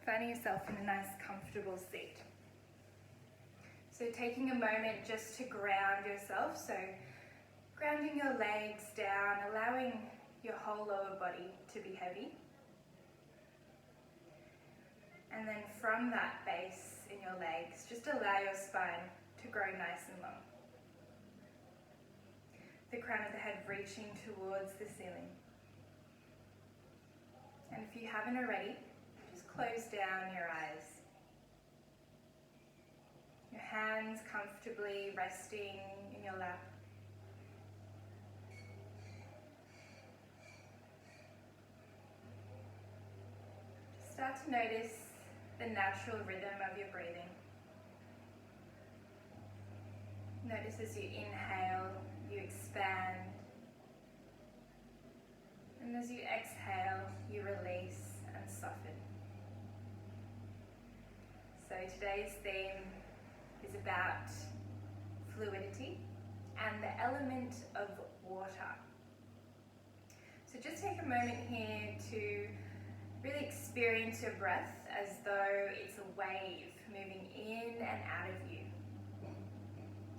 finding yourself in a nice comfortable seat. So taking a moment just to ground yourself, so grounding your legs down, allowing your whole lower body to be heavy. And then from that base in your legs, just allow your spine to grow nice and long. The crown of the head reaching towards the ceiling. And if you haven't already, just close down your eyes. Your hands comfortably resting in your lap. Just start to notice the natural rhythm of your breathing. Notice as you inhale, you expand. And as you exhale, you release and soften. So today's theme is about fluidity and the element of water. So just take a moment here to really experience your breath as though it's a wave moving in and out of you.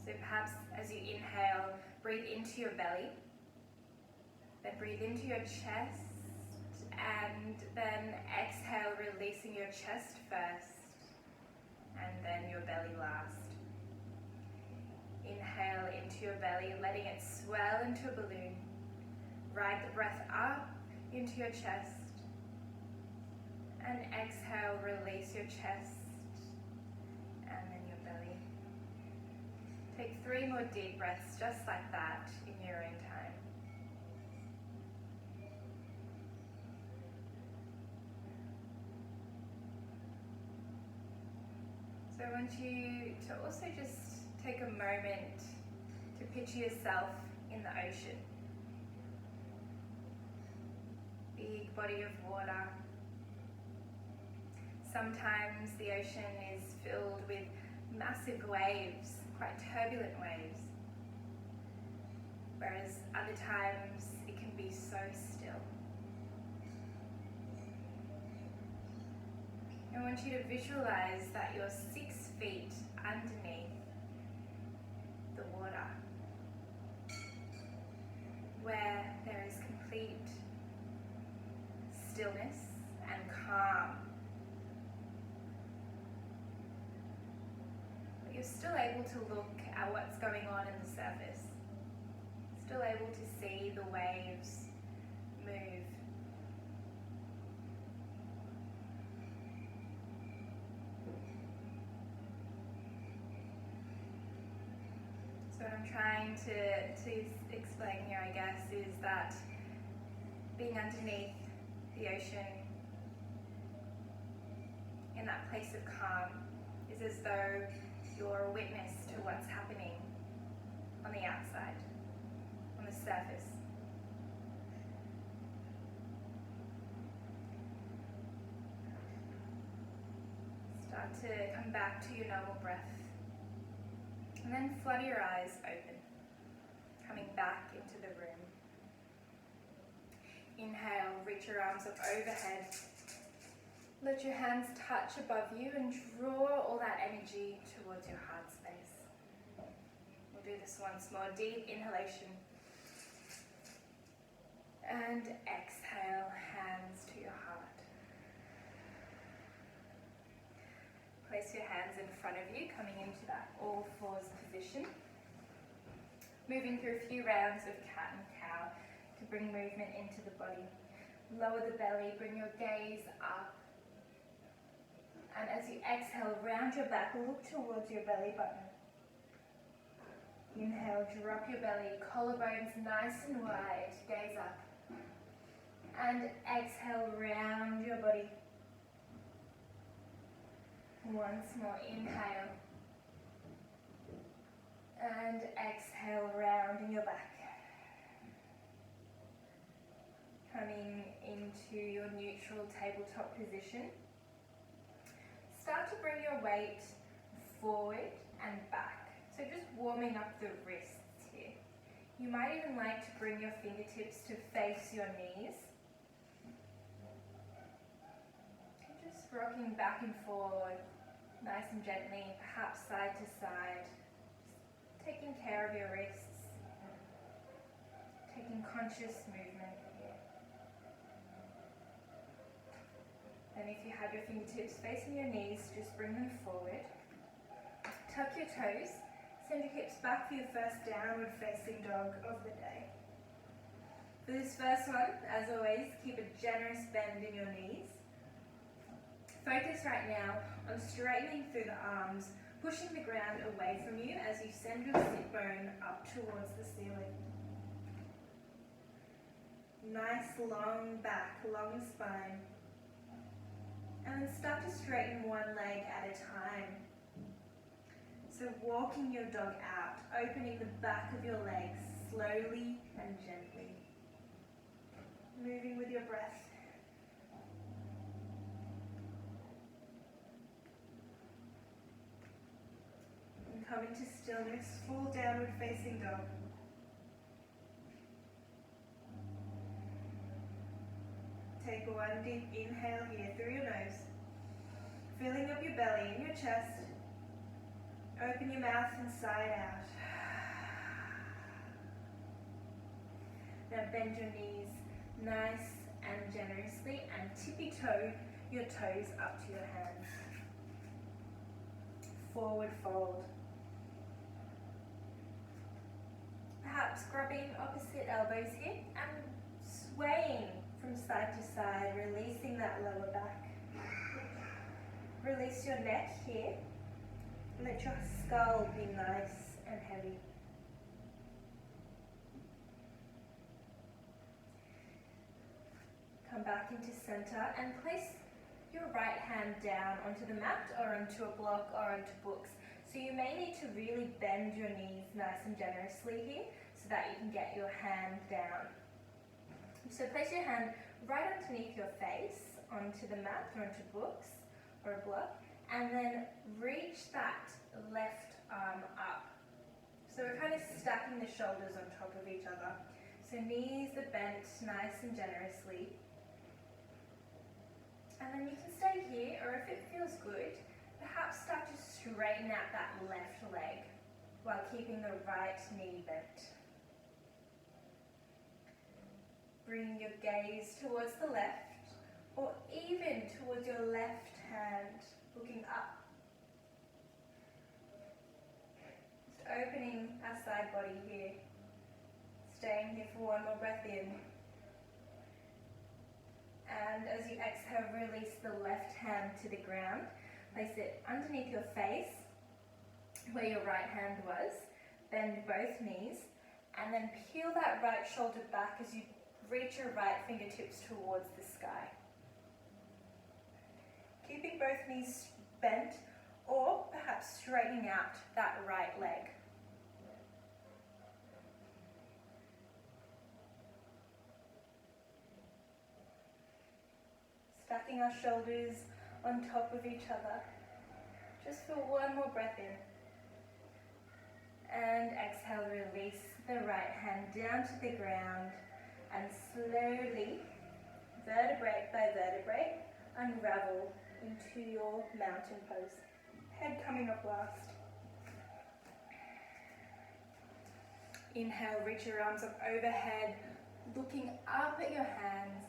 So perhaps as you inhale, breathe into your belly, then breathe into your chest, and then exhale, releasing your chest first, and then your belly last. Inhale into your belly, letting it swell into a balloon. Ride the breath up into your chest, and exhale, release your chest, and then your belly. Take 3 more deep breaths just like that in your own time. So I want you to also just take a moment to picture yourself in the ocean. Big body of water. Sometimes the ocean is filled with massive waves, quite turbulent waves, whereas other times it can be so still. I want you to visualize that you're 6 feet underneath the water, where there is complete stillness and calm. But you're still able to look at what's going on in the surface, still able to see the waves move. So what I'm trying to explain here, I guess, is that being underneath the ocean, in that place of calm, is as though you're a witness to what's happening on the outside, on the surface. Start to come back to your normal breath. And then flutter your eyes open, coming back into the room. Inhale, reach your arms up overhead. Let your hands touch above you and draw all that energy towards your heart space. We'll do this once more. Deep inhalation. And exhale, hands to your heart. Place your hands in front of you, coming into that all fours position. Moving through a few rounds of cat and cow to bring movement into the body. Lower the belly, bring your gaze up. And as you exhale, round your back, look towards your belly button. Inhale, drop your belly, collarbones nice and wide, gaze up. And exhale, round your body. Once more, inhale. And exhale, rounding your back. Coming into your neutral tabletop position. Start to bring your weight forward and back. So just warming up the wrists here. You might even like to bring your fingertips to face your knees. Just rocking back and forward, nice and gently, perhaps side to side, just taking care of your wrists, taking conscious movement here. And if you have your fingertips facing your knees, just bring them forward. Tuck your toes, send your hips back for your first downward facing dog of the day. For this first one, as always, keep a generous bend in your knees. Focus right now on straightening through the arms, pushing the ground away from you as you send your sit bone up towards the ceiling. Nice long back, long spine. And then start to straighten one leg at a time. So walking your dog out, opening the back of your legs slowly and gently. Moving with your breath. And come into stillness, full downward facing dog. Take one deep inhale here through your nose, filling up your belly and your chest. Open your mouth and sigh it out. Now bend your knees nice and generously and tippy-toe your toes up to your hands. Forward fold. Perhaps grabbing opposite elbows here and swaying from side to side, releasing that lower back. Release your neck here. Let your skull be nice and heavy. Come back into center and place your right hand down onto the mat or onto a block or onto books. So you may need to really bend your knees nice and generously here so that you can get your hand down. So place your hand right underneath your face onto the mat or onto books or a block, and then reach that left arm up. So we're kind of stacking the shoulders on top of each other. So knees are bent nice and generously. And then you can stay here, or if it feels good, perhaps start to straighten out that left leg while keeping the right knee bent. Bring your gaze towards the left, or even towards your left hand, looking up. Just opening our side body here. Staying here for one more breath in. And as you exhale, release the left hand to the ground. Place it underneath your face, where your right hand was. Bend both knees, and then peel that right shoulder back as you reach your right fingertips towards the sky. Keeping both knees bent, or perhaps straightening out that right leg. Stacking our shoulders on top of each other. Just for one more breath in. And exhale, release the right hand down to the ground and slowly, vertebrae by vertebrae, unravel into your mountain pose. Head coming up last. Inhale, reach your arms up overhead, looking up at your hands.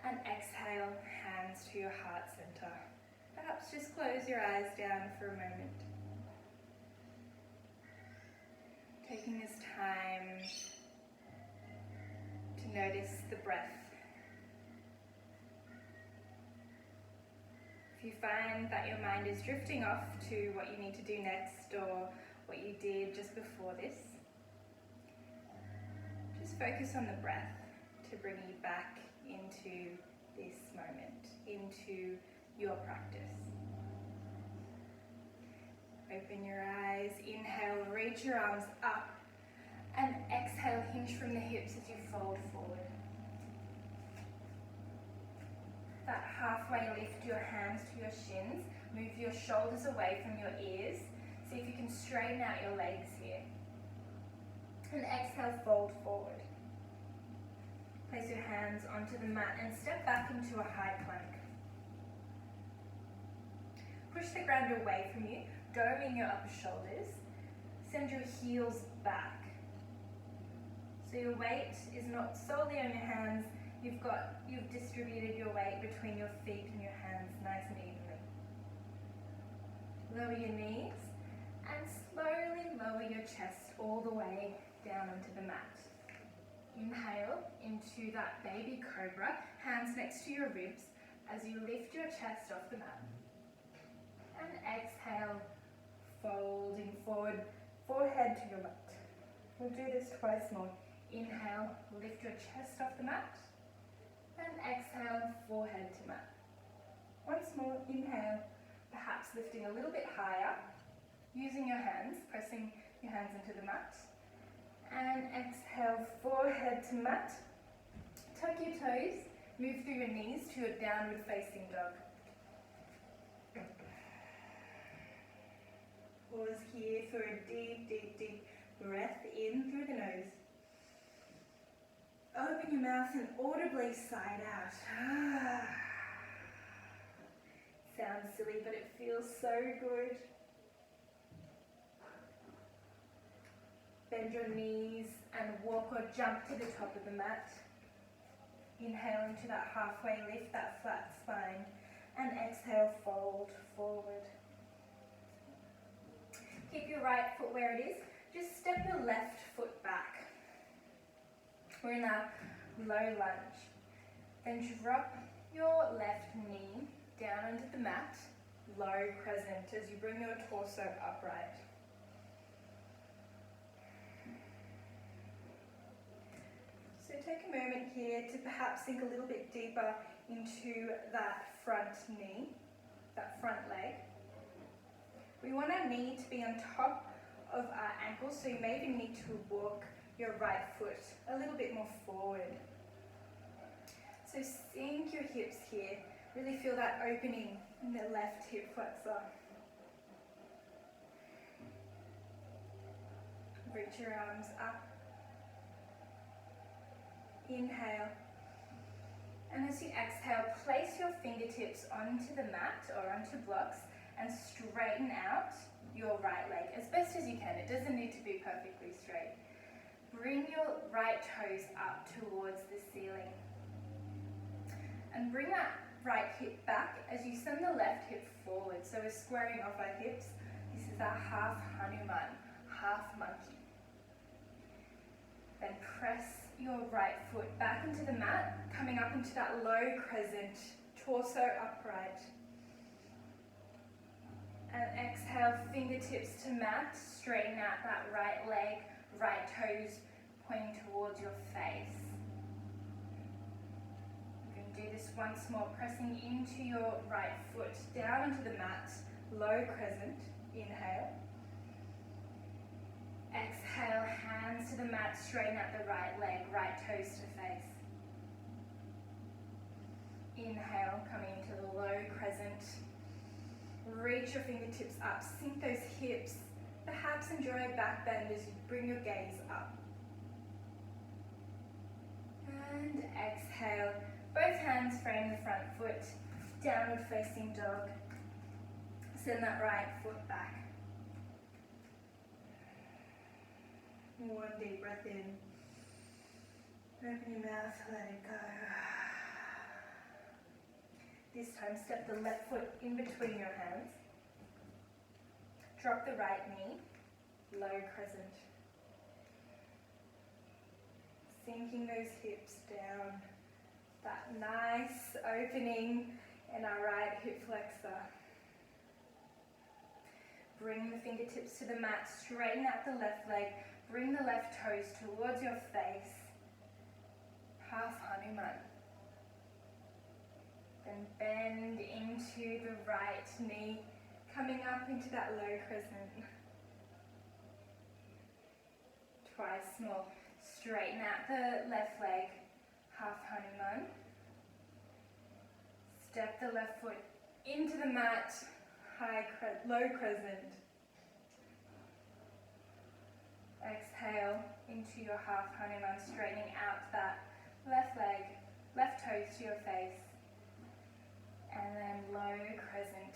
And exhale, hands to your heart center. Perhaps just close your eyes down for a moment. Taking this time to notice the breath. If you find that your mind is drifting off to what you need to do next or what you did just before this, just focus on the breath to bring you back into this moment, into your practice. Open your eyes, inhale, reach your arms up, and exhale, hinge from the hips as you fold forward. That halfway lift your hands to your shins, move your shoulders away from your ears. See if you can straighten out your legs here. And exhale, fold forward. Place your hands onto the mat and step back into a high plank. push the ground away from you, doming your upper shoulders. Send your heels back. So your weight is not solely on your hands, you've distributed your weight between your feet and your hands nice and evenly. Lower your knees and slowly lower your chest all the way down onto the mat. Inhale into that baby cobra, hands next to your ribs as you lift your chest off the mat. And exhale, folding forward, forehead to your mat. We'll do this twice more. Inhale, lift your chest off the mat. And exhale, forehead to mat. Once more, inhale, perhaps lifting a little bit higher, using your hands, pressing your hands into the mat. And exhale, forehead to mat. Tuck your toes, move through your knees to a downward facing dog. Pause here for a deep, deep, deep breath in through the nose. Open your mouth and audibly sigh out. Sounds silly, but it feels so good. Bend your knees and walk or jump to the top of the mat. Inhale into that halfway lift, that flat spine. And exhale, fold forward. Keep your right foot where it is. Just step your left foot back. We're in a low lunge. Then drop your left knee down onto the mat, low crescent, as you bring your torso upright. So take a moment here to perhaps sink a little bit deeper into that front knee, that front leg. We want our knee to be on top of our ankle, so you may even need to walk your right foot a little bit more forward. So sink your hips here. Really feel that opening in the left hip flexor. Reach your arms up. Inhale. And as you exhale, place your fingertips onto the mat or onto blocks and straighten out your right leg as best as you can. It doesn't need to be perfectly straight. Bring your right toes up towards the ceiling. And bring that right hip back as you send the left hip forward. So we're squaring off our hips. This is our half Hanuman, half monkey. Then press your right foot back into the mat, coming up into that low crescent, torso upright. And exhale, fingertips to mat, straighten out that right leg, right toes pointing towards your face. We're going to do this once more, pressing into your right foot, down onto the mat, low crescent, inhale. Exhale, hands to the mat, straighten out the right leg, right toes to face. Inhale, coming into the low crescent. Reach your fingertips up, sink those hips. Perhaps enjoy a back bend as you bring your gaze up. And exhale, both hands frame the front foot, downward facing dog. Send that right foot back. One deep breath in. Open your mouth, let it go. This time, step the left foot in between your hands. Drop the right knee, low crescent. Sinking those hips down. That nice opening in our right hip flexor. Bring the fingertips to the mat, straighten out the left leg, bring the left toes towards your face. Half Hanuman. Then bend into the right knee, coming up into that low crescent. Twice more. Straighten out the left leg, half Hanuman. Step the left foot into the mat, low crescent. Exhale into your half Hanuman, straightening out that left leg, left toes to your face. And then low crescent.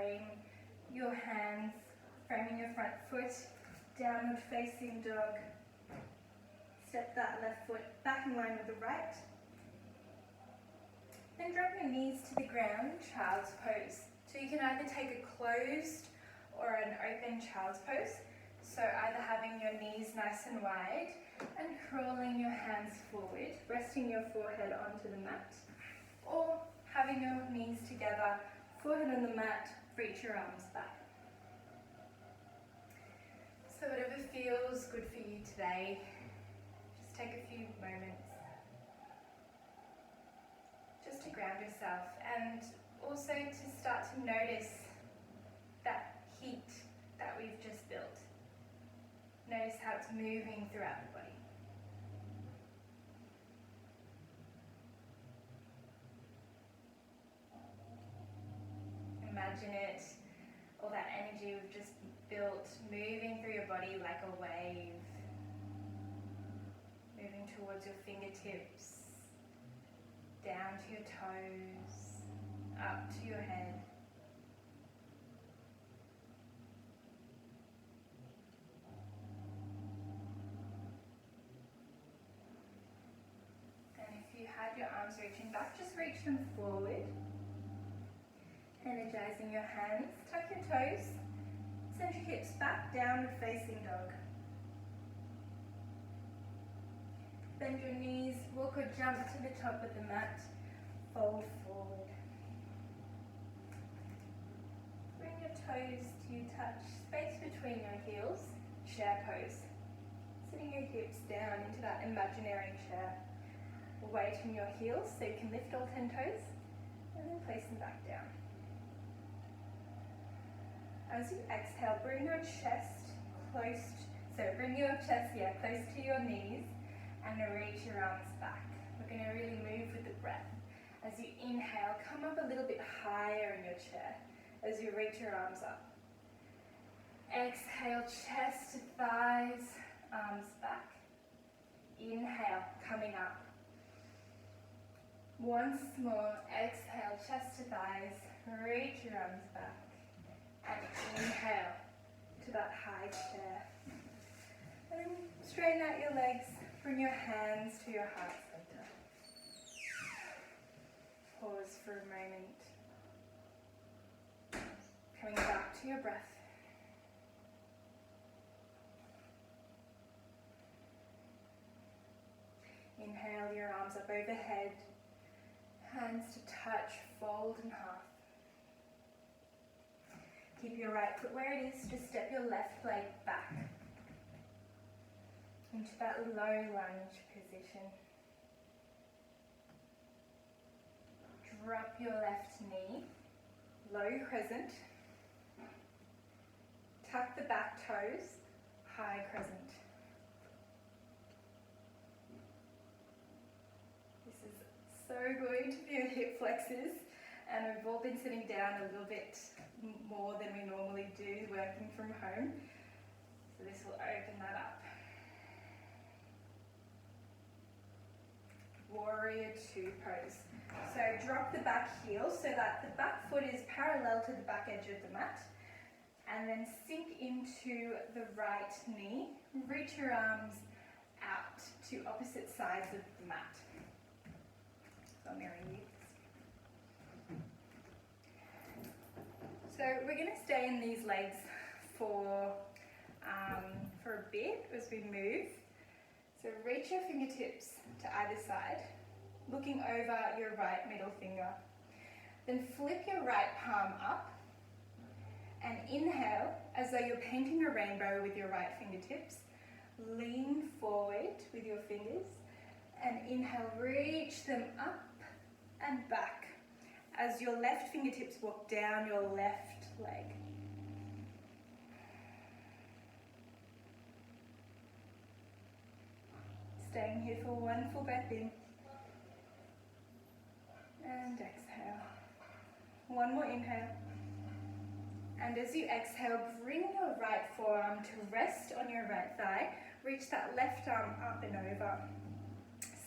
frame your hands, framing your front foot, downward facing dog. Step that left foot back in line with the right. Then drop your knees to the ground, child's pose. So you can either take a closed or an open child's pose. So either having your knees nice and wide and crawling your hands forward, resting your forehead onto the mat, or having your knees together, forehead on the mat, reach your arms back. So whatever feels good for you today, just take a few moments just to ground yourself, and also to start to notice that heat that we've just built. Notice how it's moving throughout the body. Imagine it, all that energy we've just built, moving through your body like a wave. Moving towards your fingertips, down to your toes, up to your head. And if you had your arms reaching back, just reach them forward. Energizing your hands, tuck your toes, send your hips back, downward facing dog. Bend your knees, walk or jump to the top of the mat, fold forward. Bring your toes to touch space between your heels, chair pose. Sitting your hips down into that imaginary chair. Weight in your heels so you can lift all 10 toes, and then place them back down. As you exhale, bring your chest close to your knees and reach your arms back. We're going to really move with the breath. As you inhale, come up a little bit higher in your chair as you reach your arms up. Exhale, chest to thighs, arms back. Inhale, coming up. Once more, exhale, chest to thighs, reach your arms back. And inhale to that high chair. And then straighten out your legs, bring your hands to your heart center. Pause for a moment. Coming back to your breath. Inhale your arms up overhead, hands to touch, fold in half. Keep your right foot where it is, just step your left leg back into that low lunge position. Drop your left knee, low crescent. Tuck the back toes, high crescent. This is so good for your hip flexors, and we've all been sitting down a little bit more than we normally do working from home, so this will open that up. Warrior two pose. So drop the back heel so that the back foot is parallel to the back edge of the mat, and then sink into the right knee. Reach your arms out to opposite sides of the mat. So I'll mirror you. So we're going to stay in these legs for a bit as we move. So reach your fingertips to either side, looking over your right middle finger. Then flip your right palm up and inhale as though you're painting a rainbow with your right fingertips. Lean forward with your fingers and inhale, reach them up and back as your left fingertips walk down your left leg. Staying here for one full breath in. And exhale. One more inhale. And as you exhale, bring your right forearm to rest on your right thigh. Reach that left arm up and over.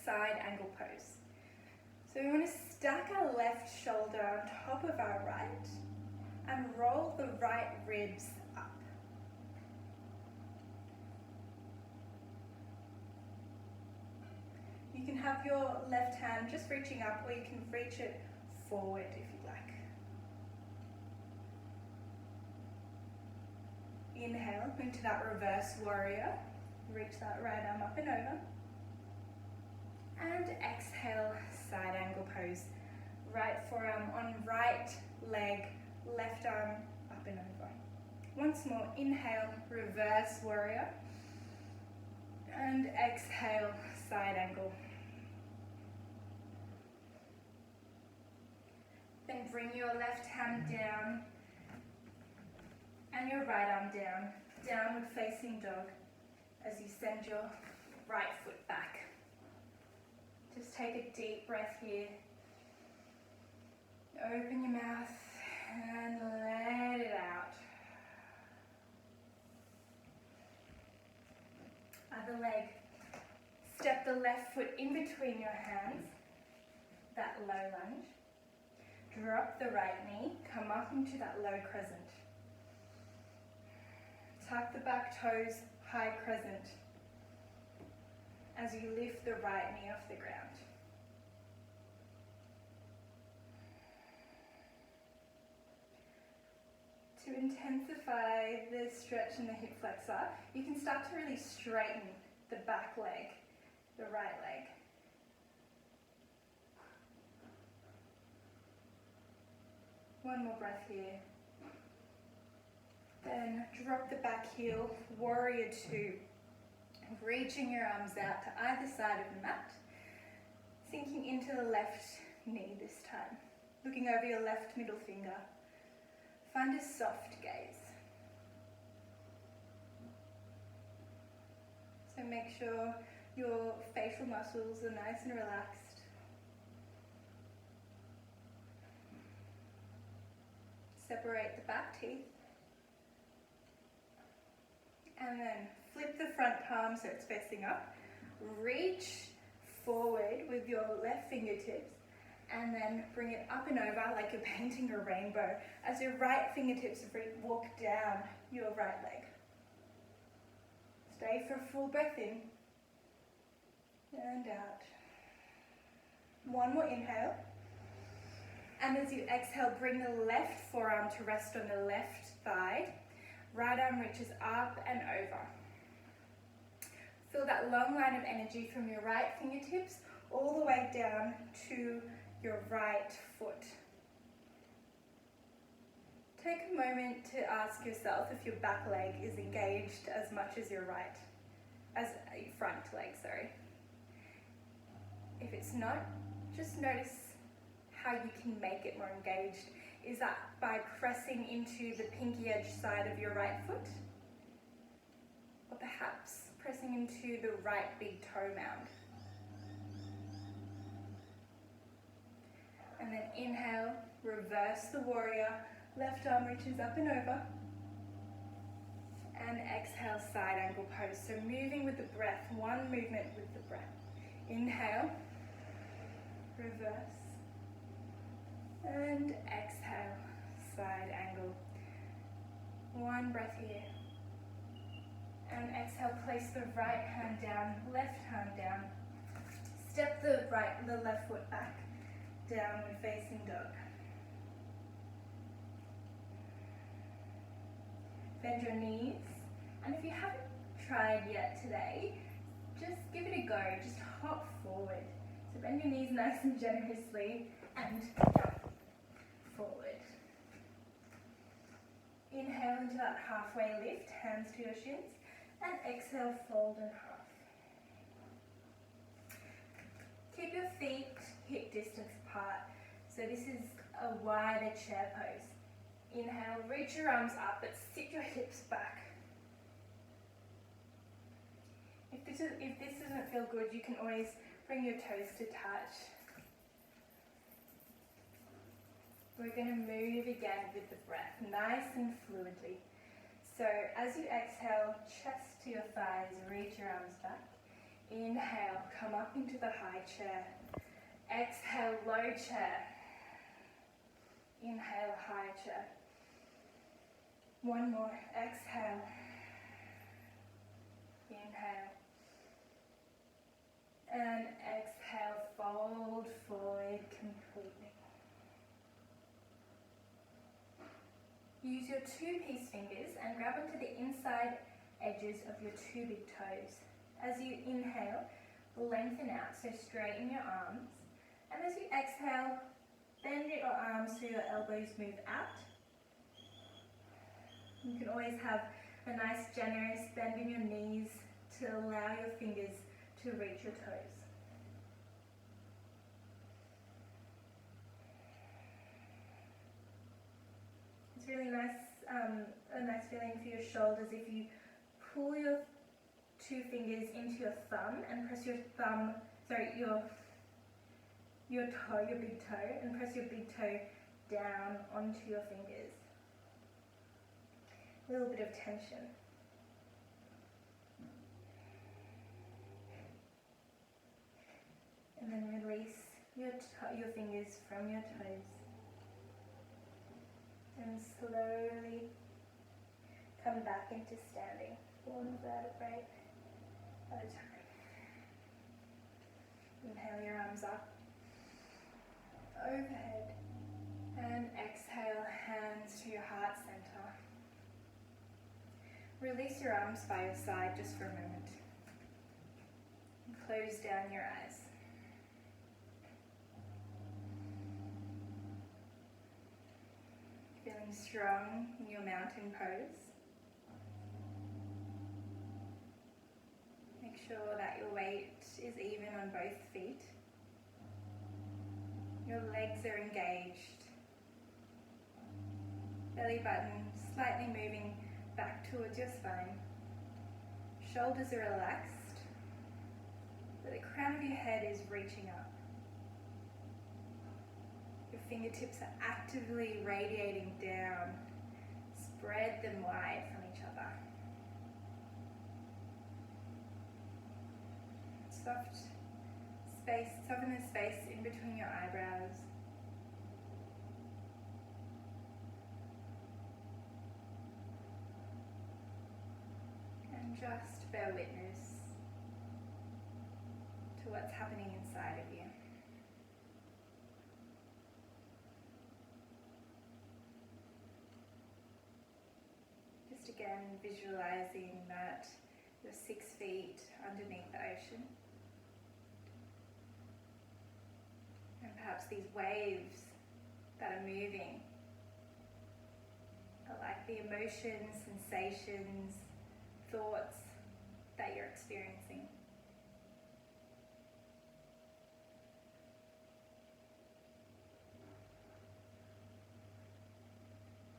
Side angle pose. So we want to stack our left shoulder on top of our right and roll the right ribs up. You can have your left hand just reaching up, or you can reach it forward if you like. Inhale into that reverse warrior. Reach that right arm up and over. And exhale, side angle pose. Right forearm on right leg, left arm up and over. Once more, inhale, reverse warrior. And exhale, side angle. Then bring your left hand down and your right arm down, downward facing dog, as you send your right foot back. Just take a deep breath here. Open your mouth and let it out. Other leg. Step the left foot in between your hands, that low lunge. Drop the right knee, come up into that low crescent. Tuck the back toes, high crescent, as you lift the right knee off the ground. To intensify the stretch in the hip flexor, you can start to really straighten the back leg, the right leg. One more breath here. Then drop the back heel, warrior two. Reaching your arms out to either side of the mat. Sinking into the left knee this time. Looking over your left middle finger. Find a soft gaze. So make sure your facial muscles are nice and relaxed. Separate the back teeth. And then flip the front palm so it's facing up. Reach forward with your left fingertips and then bring it up and over like you're painting a rainbow as your right fingertips walk down your right leg. Stay for a full breath in and out. One more inhale. And as you exhale, bring the left forearm to rest on the left thigh. Right arm reaches up and over. Feel that long line of energy from your right fingertips all the way down to your right foot. Take a moment to ask yourself if your back leg is engaged as much as your front leg, sorry. If it's not, just notice how you can make it more engaged. Is that by pressing into the pinky edge side of your right foot? Or perhaps pressing into the right big toe mound? And then inhale, reverse the warrior, left arm reaches up and over. And exhale, side angle pose. So moving with the breath, one movement with the breath. Inhale, reverse. And exhale, side angle. One breath here. And exhale, place the right hand down, left hand down. Step the left foot back, downward facing dog. Bend your knees. And if you haven't tried yet today, just give it a go, just hop forward. So bend your knees nice and generously and jump forward. Inhale into that halfway lift, hands to your shins, and exhale, fold in half. Keep your feet hip distance apart. So this is a wider chair pose. Inhale, reach your arms up, but sit your hips back. If this doesn't feel good, you can always bring your toes to touch. We're going to move again with the breath, nice and fluidly. So as you exhale, chest to your thighs, reach your arms back. Inhale, come up into the high chair. Exhale, low chair. Inhale, high chair. One more. Exhale. Inhale. And exhale, fold forward completely. Use your two peace fingers and grab onto the inside edges of your two big toes. As you inhale, lengthen out, so straighten your arms. And as you exhale, bend your arms so your elbows move out. You can always have a nice generous bend in your knees to allow your fingers to reach your toes. It's really nice, a nice feeling for your shoulders if you pull your two fingers into your thumb and press your thumb, your toe, your big toe, and press your big toe down onto your fingers. A little bit of tension. And then release your fingers from your toes. And slowly come back into standing, one vertebrae at a time. Inhale your arms up, overhead, and exhale, hands to your heart center. Release your arms by your side just for a moment. And close down your eyes. Feeling strong in your mountain pose. Make sure that your weight is even on both feet. Your legs are engaged. Belly button slightly moving back towards your spine. Shoulders are relaxed, but the crown of your head is reaching up. Your fingertips are actively radiating down. Spread them wide from each other. Soften the space in between your eyebrows. And just bear witness to what's happening inside of you. Just again visualizing that you're 6 feet underneath the ocean. And perhaps these waves that are moving are like the emotions, sensations, thoughts that you're experiencing.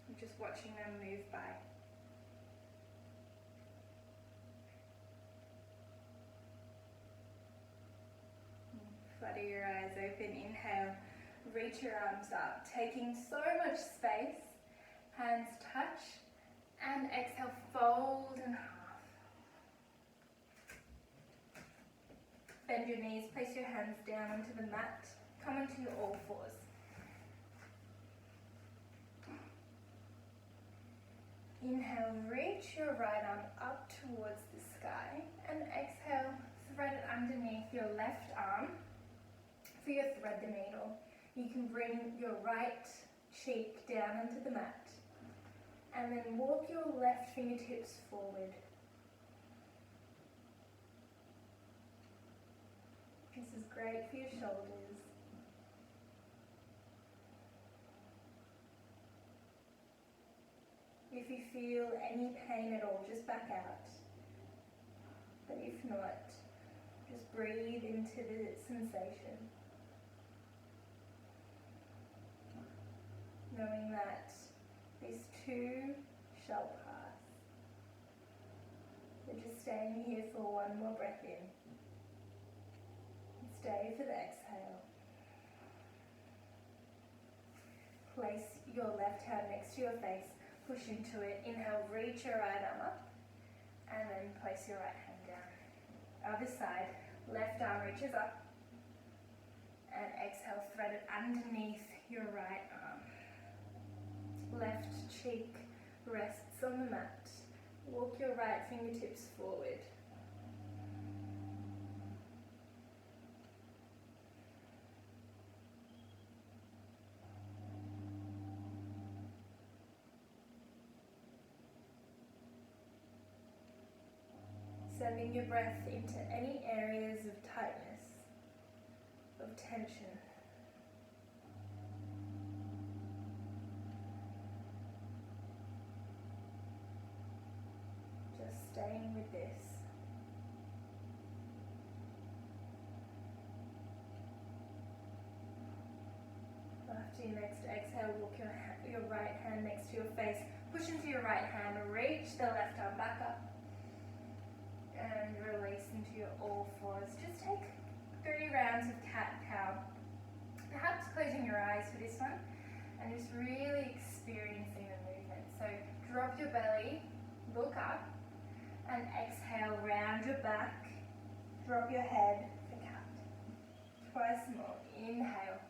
I'm just watching them move by. Flutter your eyes open, inhale, reach your arms up, taking so much space, hands touch, and exhale, fold in half. Bend your knees, place your hands down onto the mat, come onto your all fours. Inhale, reach your right arm up towards the sky, and exhale, thread it underneath your left arm. For your thread the needle, you can bring your right cheek down onto the mat and then walk your left fingertips forward. This is great for your shoulders. If you feel any pain at all, just back out. But if not, just breathe into the sensation. Knowing that these too shall pass. We're just staying here for one more breath in. Stay for the exhale. Place your left hand next to your face, push into it. Inhale, reach your right arm up, and then place your right hand down. Other side, left arm reaches up, and exhale, thread it underneath your right arm. Left cheek rests on the mat. Walk your right fingertips forward. Sending your breath into any areas of tightness, of tension. Just staying with this. After your next exhale, walk your right hand next to your face. Push into your right hand, reach the left arm back up. And release into your all fours. Just take 3 rounds of cat-cow. Perhaps closing your eyes for this one and just really experiencing the movement. So drop your belly, look up, and exhale, round your back, drop your head for cat. Twice more. Inhale.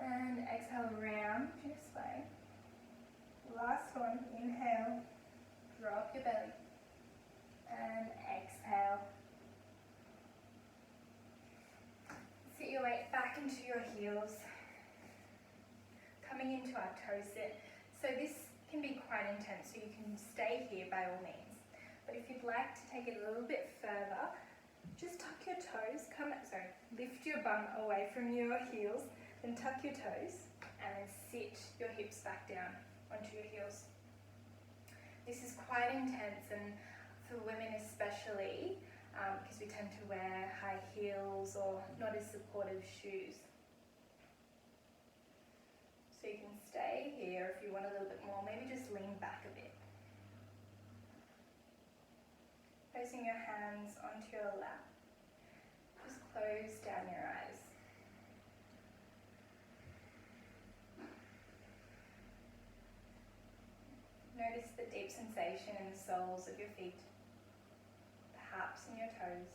And exhale, round your spine. Last one. Inhale, drop your belly. And exhale. Sit your weight back into your heels. Coming into our toe sit. So this can be quite intense, so you can stay here by all means. But if you'd like to take it a little bit further, just tuck your toes. Lift your bum away from your heels, then tuck your toes, and then sit your hips back down onto your heels. This is quite intense, and for women especially, because we tend to wear high heels or not as supportive shoes. So you can stay here if you want a little bit more, maybe just lean back a bit. Placing your hands onto your lap. Just close down your eyes. Notice the deep sensation in the soles of your feet. Perhaps in your toes.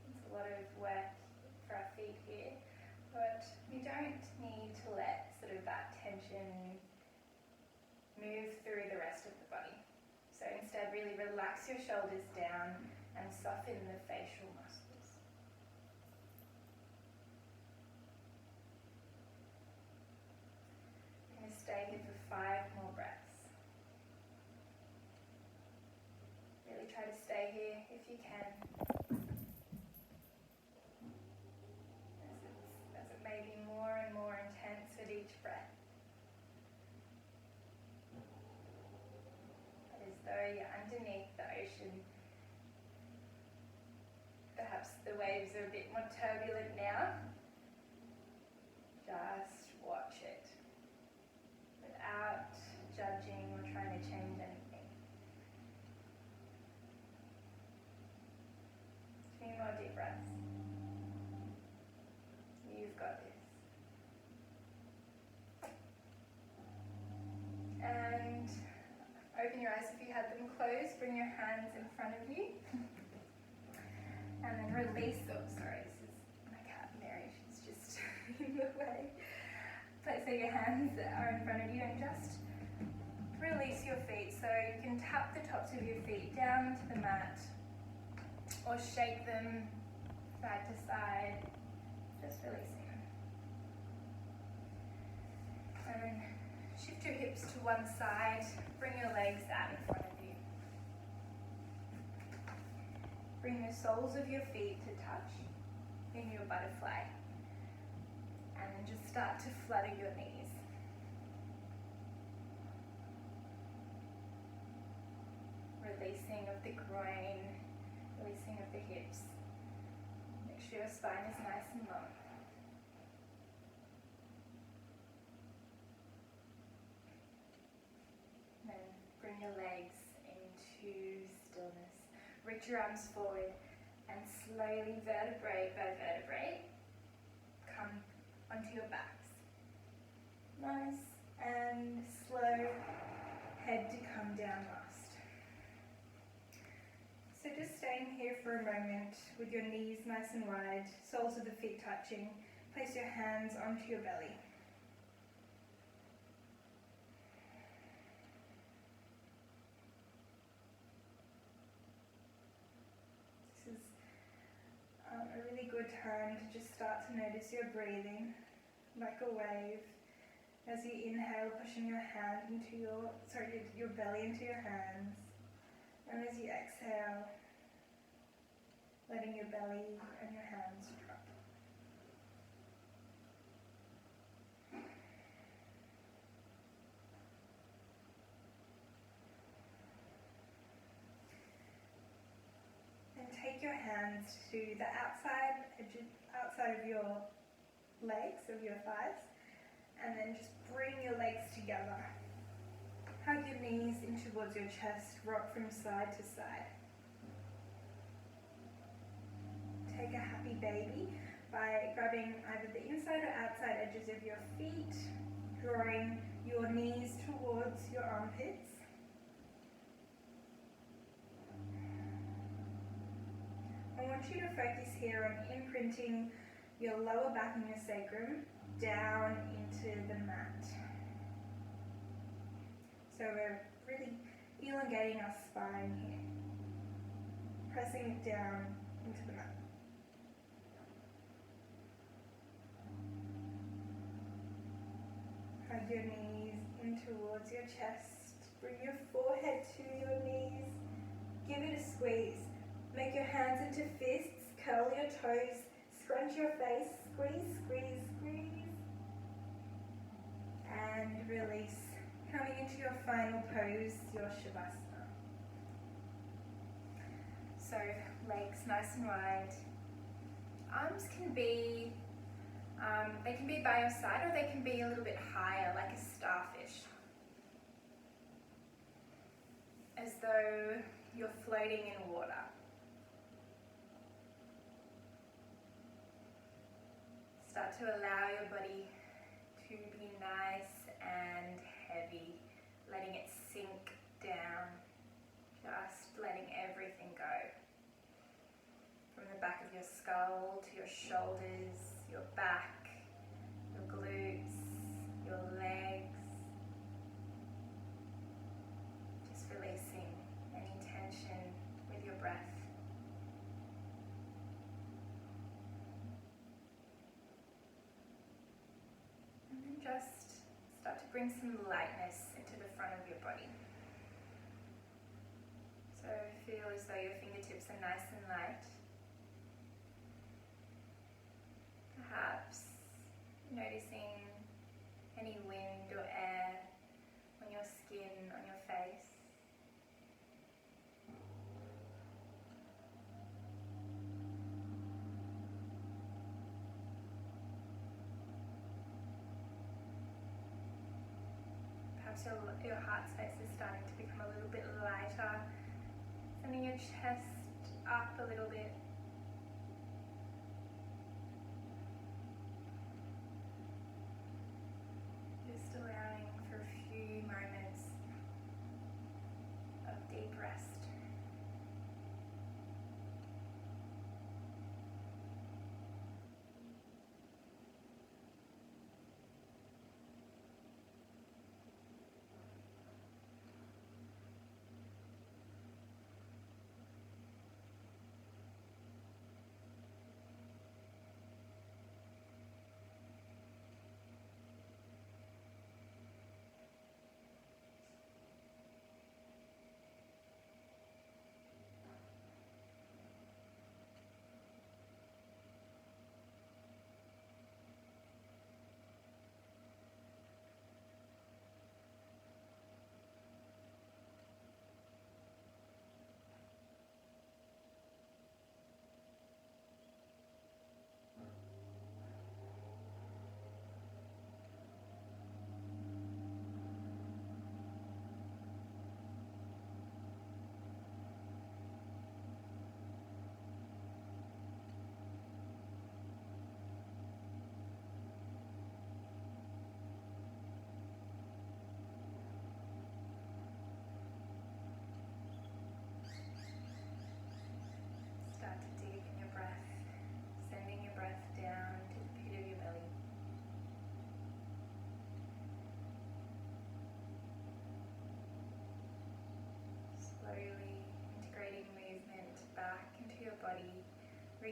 It's a lot of work for our feet here, but we don't need to let sort of that tension move through the rest of the body. So instead, really relax your shoulders down and soften the facial muscles. We're going to stay here for 5 more breaths. Really try to stay here if you can. As it may be more and more intense with each breath. As though you're underneath the ocean. Perhaps the waves are a bit more turbulent now. Just watch it without judging or trying to change anything. 2 more deep breaths. You've got this. And open your eyes if you had them closed. Bring your hands in front of you. And then release, this is my cat Mary, she's just in the way. So your hands are in front of you and just release your feet. So you can tap the tops of your feet down to the mat or shake them side to side, just releasing them. And then shift your hips to one side, bring your legs out in front of you. Bring the soles of your feet to touch in your butterfly. And then just start to flutter your knees. Releasing of the groin, releasing of the hips. Make sure your spine is nice and long. Then bring your legs into stillness. Reach your arms forward and slowly, vertebrae by vertebrae, come onto your backs. Nice and slow. head to come down last. So just staying here for a moment with your knees nice and wide, soles of the feet touching. Place your hands onto your belly. This is a really good time to just start to notice your breathing like a wave. As you inhale, pushing your your belly into your hands. And as you exhale, letting your belly and your hands drop. And take your hands to the outside of your legs, of your thighs, and then just bring your legs together. Hug your knees in towards your chest, rock from side to side. Take a happy baby by grabbing either the inside or outside edges of your feet, drawing your knees towards your armpits. I want you to focus here on imprinting your lower back and your sacrum down into the mat. So we're really elongating our spine here, pressing it down into the mat. Hug your knees in towards your chest. Bring your forehead to your knees. Give it a squeeze. Make your hands into fists, curl your toes, scrunch your face, squeeze, squeeze, squeeze. And release. Coming into your final pose, your Shavasana. So legs nice and wide. Arms can be, they can be by your side or they can be a little bit higher, like a starfish. As though you're floating in water. Start to allow your body to be nice and heavy, letting it sink down, just letting everything go. From the back of your skull to your shoulders, your back, your glutes, your legs. Just releasing any tension with your breath. And then just start to bring some lightness into the front of your body. So feel as though your fingertips are nice and light. Perhaps noticing any wind or air on your skin, on your face. Perhaps your heart space is starting to become a little bit lighter, sending your chest up a little bit. Just allowing for a few moments of deep rest.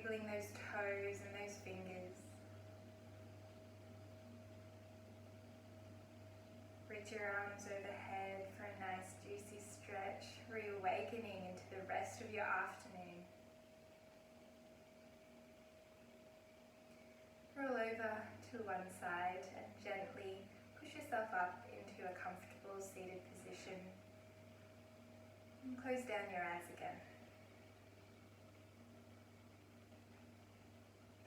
wiggling those toes and those fingers. Reach your arms overhead for a nice juicy stretch, reawakening into the rest of your afternoon. Roll over to one side and gently push yourself up into a comfortable seated position. And close down your eyes again.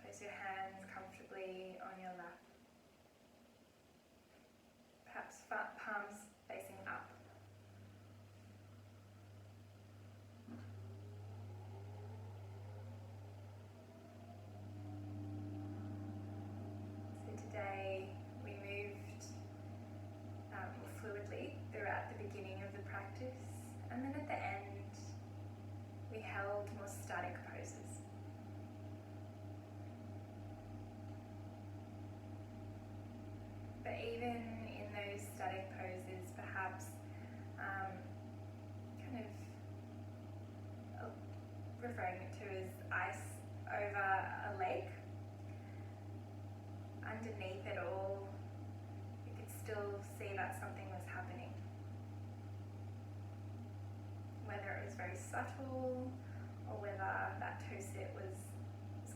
Place your hands comfortably on your lap. Perhaps palms facing up. So today we moved more fluidly throughout the beginning of the practice, and then at the end we held more static poses. But even in those static poses, perhaps kind of referring to as ice over a lake, underneath it all, you could still see that something was happening. Whether it was very subtle, or whether that toe sit was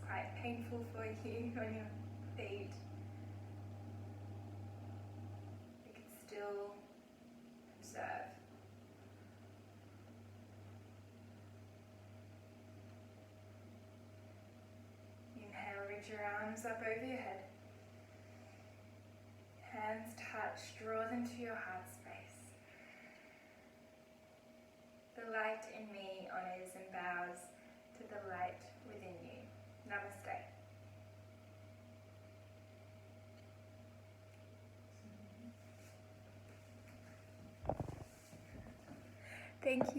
quite painful for you on your feet, you could still observe. Inhale, reach your arms up over your head. Hands touch, draw them to your heart space. The light in me honors and bows to the light within you. Namaste. Thank you.